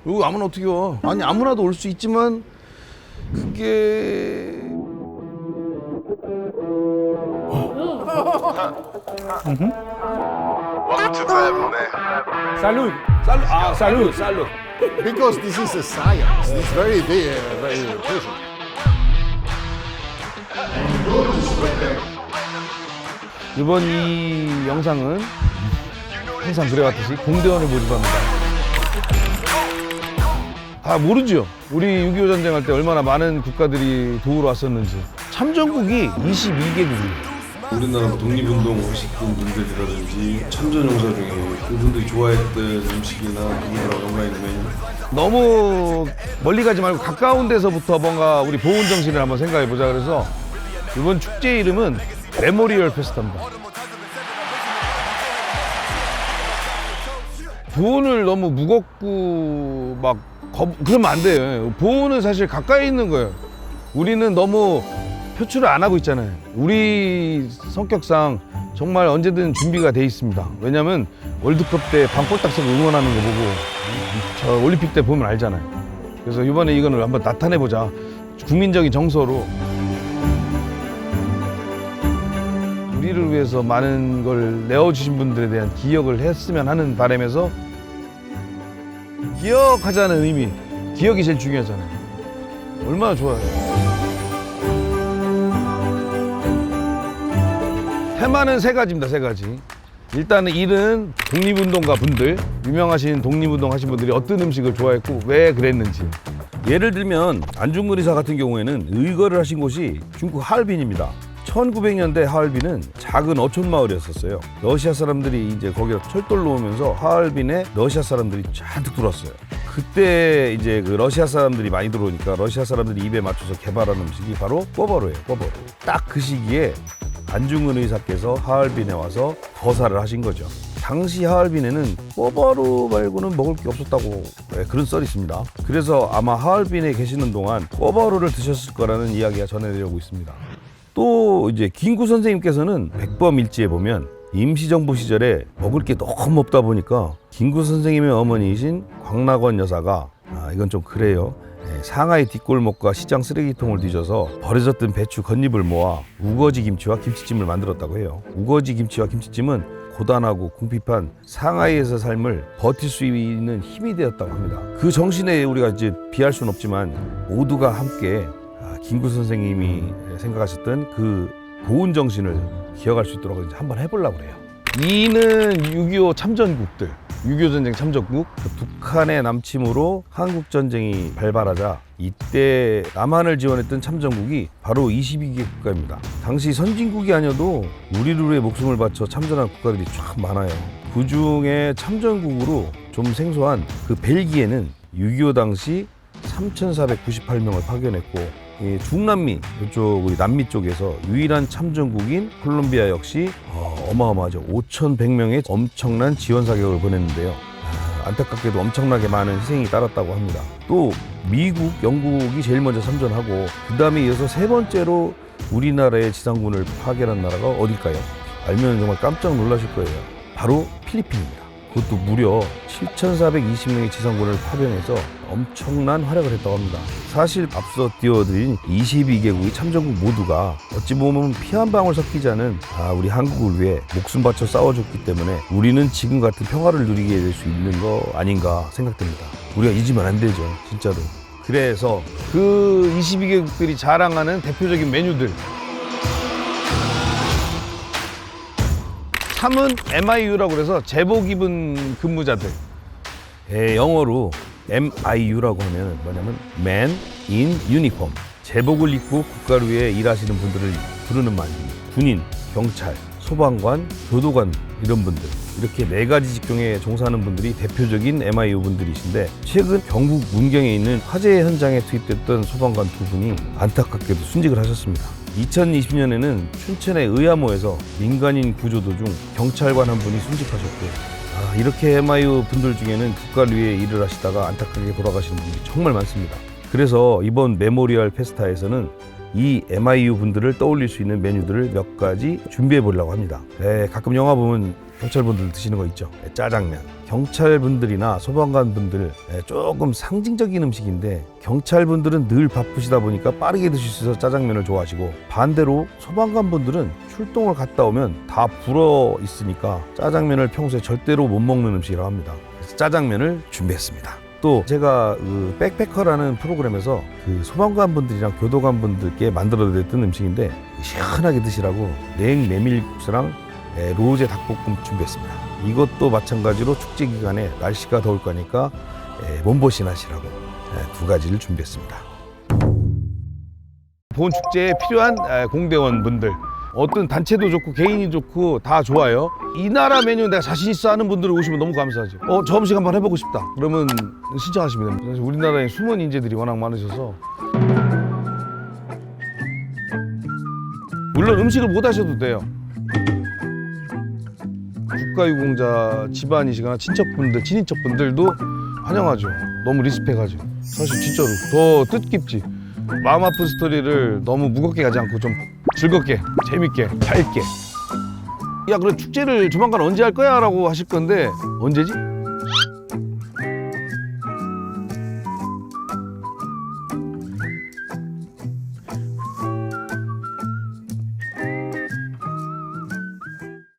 여기 아무나 어떻게 와? 아니 아무나도 올 수 있지만 그게 Welcome to Travel, man. Salud. 살루. Because this is a science. It's very efficient. 이번 이 영상은 항상 그래왔듯이 공대원을 모집합니다. 다 모르죠? 우리 6.25 전쟁할 때 얼마나 많은 국가들이 도우러 왔었는지. 참전국이 22개국이에요. 우리나라 독립운동 하셨던 분들이라든지 참전용사 중에 그분들이 좋아했던 음식이나 누구랑 연관이 있는 너무 멀리 가지 말고 가까운 데서부터 뭔가 우리 보훈 정신을 한번 생각해 보자. 그래서 이번 축제 이름은 메모리얼 페스타입니다. 보훈을 너무 무겁고 막 그러면 안 돼요. 보훈은 사실 가까이 있는 거예요. 우리는 너무 표출을 안 하고 있잖아요. 우리 성격상 정말 언제든 준비가 돼 있습니다. 왜냐면 월드컵 때 방골딱새가 응원하는 거 보고 저 올림픽 때 보면 알잖아요. 그래서 이번에 이거를 한번 나타내보자. 국민적인 정서로 우리를 위해서 많은 걸 내어주신 분들에 대한 기억을 했으면 하는 바람에서 기억하자는 의미, 기억이 제일 중요하잖아요. 얼마나 좋아요. 테마는 세 가지입니다. 세 가지. 일단은 일은 독립운동가 분들, 유명하신 독립운동 하신 분들이 어떤 음식을 좋아했고 왜 그랬는지. 예를 들면 안중근 의사 같은 경우에는 의거를 하신 곳이 중국 하얼빈입니다. 1900년대 하얼빈은 작은 어촌 마을이었었어요. 러시아 사람들이 이제 거기에 철도를 놓으면서 하얼빈에 러시아 사람들이 잔뜩 들어왔어요. 그때 이제 그 러시아 사람들이 많이 들어오니까 러시아 사람들이 입에 맞춰서 개발한 음식이 바로 꿔바로예요. 꿔바로. 딱 그 시기에 안중근 의사께서 하얼빈에 와서 거사를 하신 거죠. 당시 하얼빈에는 꿔바로 말고는 먹을 게 없었다고 그런 썰이 있습니다. 그래서 아마 하얼빈에 계시는 동안 꿔바로를 드셨을 거라는 이야기가 전해지고 있습니다. 또 이제 김구 선생님께서는 백범일지에 보면 임시정부 시절에 먹을 게 너무 없다 보니까 김구 선생님의 어머니이신 광락원 여사가 이건 좀 그래요. 상하이 뒷골목과 시장 쓰레기통을 뒤져서 버려졌던 배추 겉잎을 모아 우거지 김치와 김치찜을 만들었다고 해요. 우거지 김치와 김치찜은 고단하고 궁핍한 상하이에서 삶을 버틸 수 있는 힘이 되었다고 합니다. 그 정신에 우리가 이제 비할 수는 없지만 모두가 함께 김구 선생님이 생각하셨던 그 보훈 정신을 기억할 수 있도록 이제 한번 해보려고 그래요. 2는 6.25 참전국들, 6.25 전쟁 참전국. 북한의 남침으로 한국 전쟁이 발발하자 이때 남한을 지원했던 참전국이 바로 22개 국가입니다. 당시 선진국이 아니어도 우리를 위해 목숨을 바쳐 참전한 국가들이 참 많아요. 그 중에 참전국으로 좀 생소한 그 벨기에는 6.25 당시 3,498명을 파견했고, 중남미 이쪽 우리 남미 쪽에서 유일한 참전국인 콜롬비아 역시 어마어마하죠. 5,100명의 엄청난 지원 사격을 보냈는데요. 안타깝게도 엄청나게 많은 희생이 따랐다고 합니다. 또 미국, 영국이 제일 먼저 참전하고 그 다음에 이어서 세 번째로 우리나라의 지상군을 파견한 나라가 어딜까요? 알면 정말 깜짝 놀라실 거예요. 바로 필리핀입니다. 그것도 무려 7,420명의 지상군을 파병해서 엄청난 활약을 했다고 합니다. 사실 앞서 띄워드린 22개국의 참전국 모두가 어찌 보면 피 한 방울 섞이지 않은 우리 한국을 위해 목숨 바쳐 싸워줬기 때문에 우리는 지금 같은 평화를 누리게 될 수 있는 거 아닌가 생각됩니다. 우리가 잊으면 안 되죠, 진짜로. 그래서 그 22개국들이 자랑하는 대표적인 메뉴들. 3은 MIU라고 해서 제복 입은 근무자들. 영어로 MIU라고 하면 뭐냐면 Man in Uniform. 제복을 입고 국가를 위해 일하시는 분들을 부르는 말입니다. 군인, 경찰, 소방관, 교도관 이런 분들. 이렇게 네 가지 직종에 종사하는 분들이 대표적인 MIU 분들이신데, 최근 경북 문경에 있는 화재 현장에 투입됐던 소방관 두 분이 안타깝게도 순직을 하셨습니다. 2020년에는 춘천의 의암호에서 민간인 구조 도중 경찰관 한 분이 순직하셨고, 이렇게 MIU 분들 중에는 국가를 위해 일을 하시다가 안타깝게 돌아가시는 분들이 정말 많습니다. 그래서 이번 메모리얼 페스타에서는 이 MIU 분들을 떠올릴 수 있는 메뉴들을 몇 가지 준비해 보려고 합니다. 가끔 영화 보면 경찰분들 드시는 거 있죠. 짜장면. 경찰분들이나 소방관분들 조금 상징적인 음식인데 경찰분들은 늘 바쁘시다 보니까 빠르게 드실 수 있어서 짜장면을 좋아하시고 반대로 소방관분들은 출동을 갔다 오면 다 불어 있으니까 짜장면을 평소에 절대로 못 먹는 음식이라고 합니다. 그래서 짜장면을 준비했습니다. 또 제가 그 백패커라는 프로그램에서 그 소방관분들이랑 교도관분들께 만들어드렸던 음식인데 시원하게 드시라고 냉메밀국수랑 로제 닭볶음 준비했습니다. 이것도 마찬가지로 축제 기간에 날씨가 더울 거니까 몸보신 하시라고 두 가지를 준비했습니다. 본 축제에 필요한 공대원 분들 어떤 단체도 좋고 개인이 좋고 다 좋아요. 이 나라 메뉴 내가 자신 있어 하는 분들 오시면 너무 감사하죠. 저 음식 한번 해보고 싶다 그러면 신청하시면 됩니다. 사실 우리나라에 숨은 인재들이 워낙 많으셔서 물론 음식을 못 하셔도 돼요. 국가유공자 집안이시거나 친척분들, 친인척분들도 환영하죠. 너무 리스펙하죠. 사실 진짜로 더 뜻깊지. 마음 아픈 스토리를 너무 무겁게 가지 않고 좀 즐겁게, 재밌게, 밝게. 야, 그래 축제를 조만간 언제 할 거야? 라고 하실 건데 언제지?